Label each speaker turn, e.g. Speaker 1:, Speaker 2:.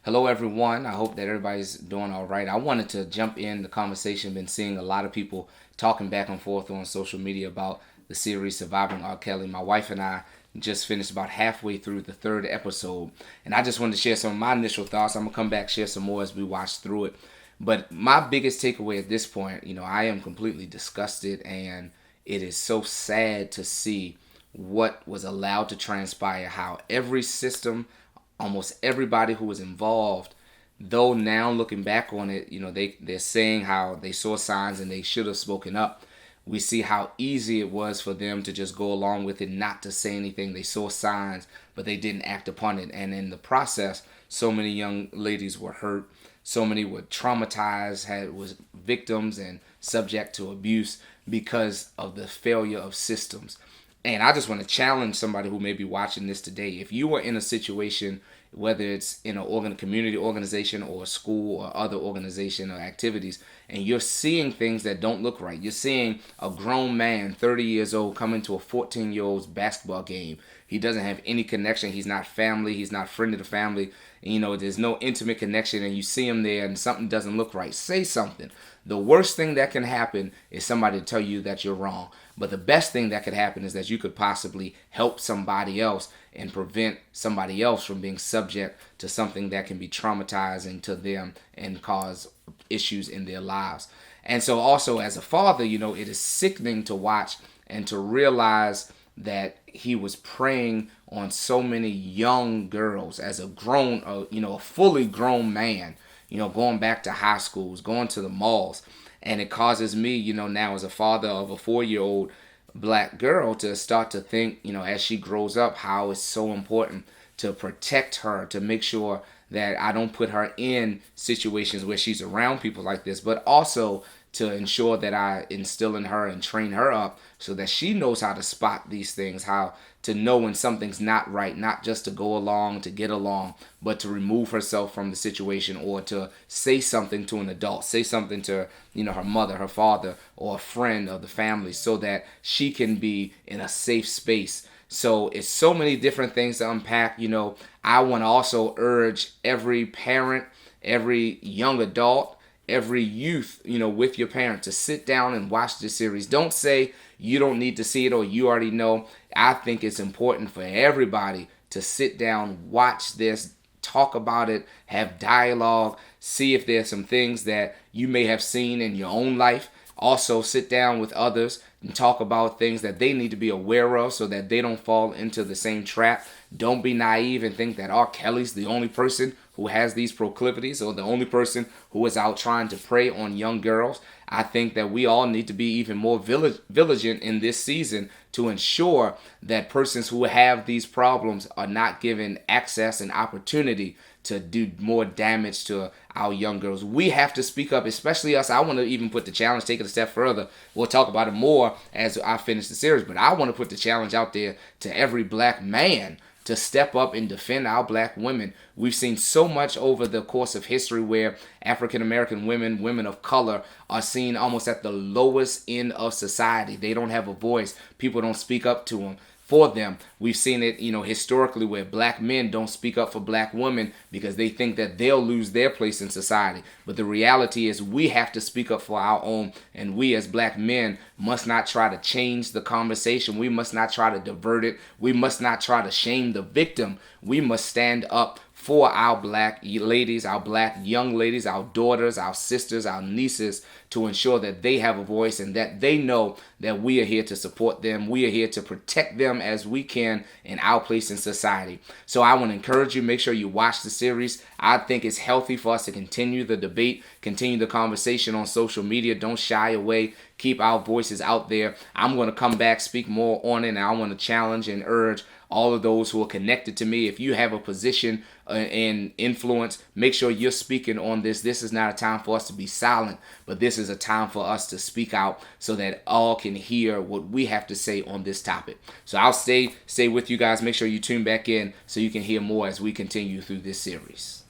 Speaker 1: Hello, everyone. I hope that everybody's doing all right. I wanted to jump in the conversation. Been seeing a lot of people talking back and forth on social media about the series Surviving R. Kelly. My wife and I just finished about halfway through the third episode, and I just wanted to share some of my initial thoughts. I'm gonna come back share some more as we watch through it. But my biggest takeaway at this point, I am completely disgusted, and it is so sad to see what was allowed to transpire. How every system, almost everybody who was involved, though now looking back on it, they're saying how they saw signs and they should have spoken up. We see how easy it was for them to just go along with it, not to say anything. They saw signs, but they didn't act upon it. And in the process, so many young ladies were hurt. So many were traumatized, was victims and subject to abuse because of the failure of systems. And I just want to challenge somebody who may be watching this today. If you are in a situation, whether it's in a community organization or a school or other organization or activities, and you're seeing things that don't look right, you're seeing a grown man, 30 years old, come into a 14-year-old's basketball game. He doesn't have any connection. He's not family. He's not friend of the family. There's no intimate connection, and you see him there and something doesn't look right. Say something. The worst thing that can happen is somebody to tell you that you're wrong. But the best thing that could happen is that you could possibly help somebody else and prevent somebody else from being subject to something that can be traumatizing to them and cause issues in their lives. And so also as a father, it is sickening to watch and to realize that he was preying on so many young girls as a a fully grown man, going back to high schools, going to the malls. And it causes me, now as a father of a 4-year-old black girl to start to think, as she grows up, how it's so important to protect her, to make sure that I don't put her in situations where she's around people like this, but also to ensure that I instill in her and train her up so that she knows how to spot these things, how to know when something's not right, not just to go along to get along, but to remove herself from the situation or to say something to an adult, say something to, her mother, her father, or a friend of the family so that she can be in a safe space. So it's so many different things to unpack. I want to also urge every parent, every young adult, every youth, with your parent to sit down and watch this series. Don't say you don't need to see it or you already know. I think it's important for everybody to sit down, watch this, talk about it, have dialogue, see if there's some things that you may have seen in your own life. Also, sit down with others and talk about things that they need to be aware of so that they don't fall into the same trap. Don't be naive and think that R. Kelly's the only person who has these proclivities or the only person who is out trying to prey on young girls. I think that we all need to be even more vigilant in this season to ensure that persons who have these problems are not given access and opportunity to do more damage to our young girls. We have to speak up, especially us. I want to even put the challenge, take it a step further. We'll talk about it more as I finish the series, but I want to put the challenge out there to every black man to step up and defend our black women. We've seen so much over the course of history where African American women, women of color, are seen almost at the lowest end of society. They don't have a voice. People don't speak up to them. For them, we've seen it, historically where black men don't speak up for black women because they think that they'll lose their place in society. But the reality is we have to speak up for our own, and we as black men must not try to change the conversation. We must not try to divert it. We must not try to shame the victim. We must stand up for our black ladies, our black young ladies, our daughters, our sisters, our nieces, to ensure that they have a voice and that they know that we are here to support them. We are here to protect them as we can in our place in society. So I want to encourage you, make sure you watch the series. I think it's healthy for us to continue the debate, continue the conversation on social media. Don't shy away. Keep our voices out there. I'm going to come back, speak more on it, and I want to challenge and urge all of those who are connected to me. If you have a position and influence, make sure you're speaking on this. This is not a time for us to be silent, but this is a time for us to speak out so that all can hear what we have to say on this topic. So I'll stay with you guys. Make sure you tune back in so you can hear more as we continue through this series.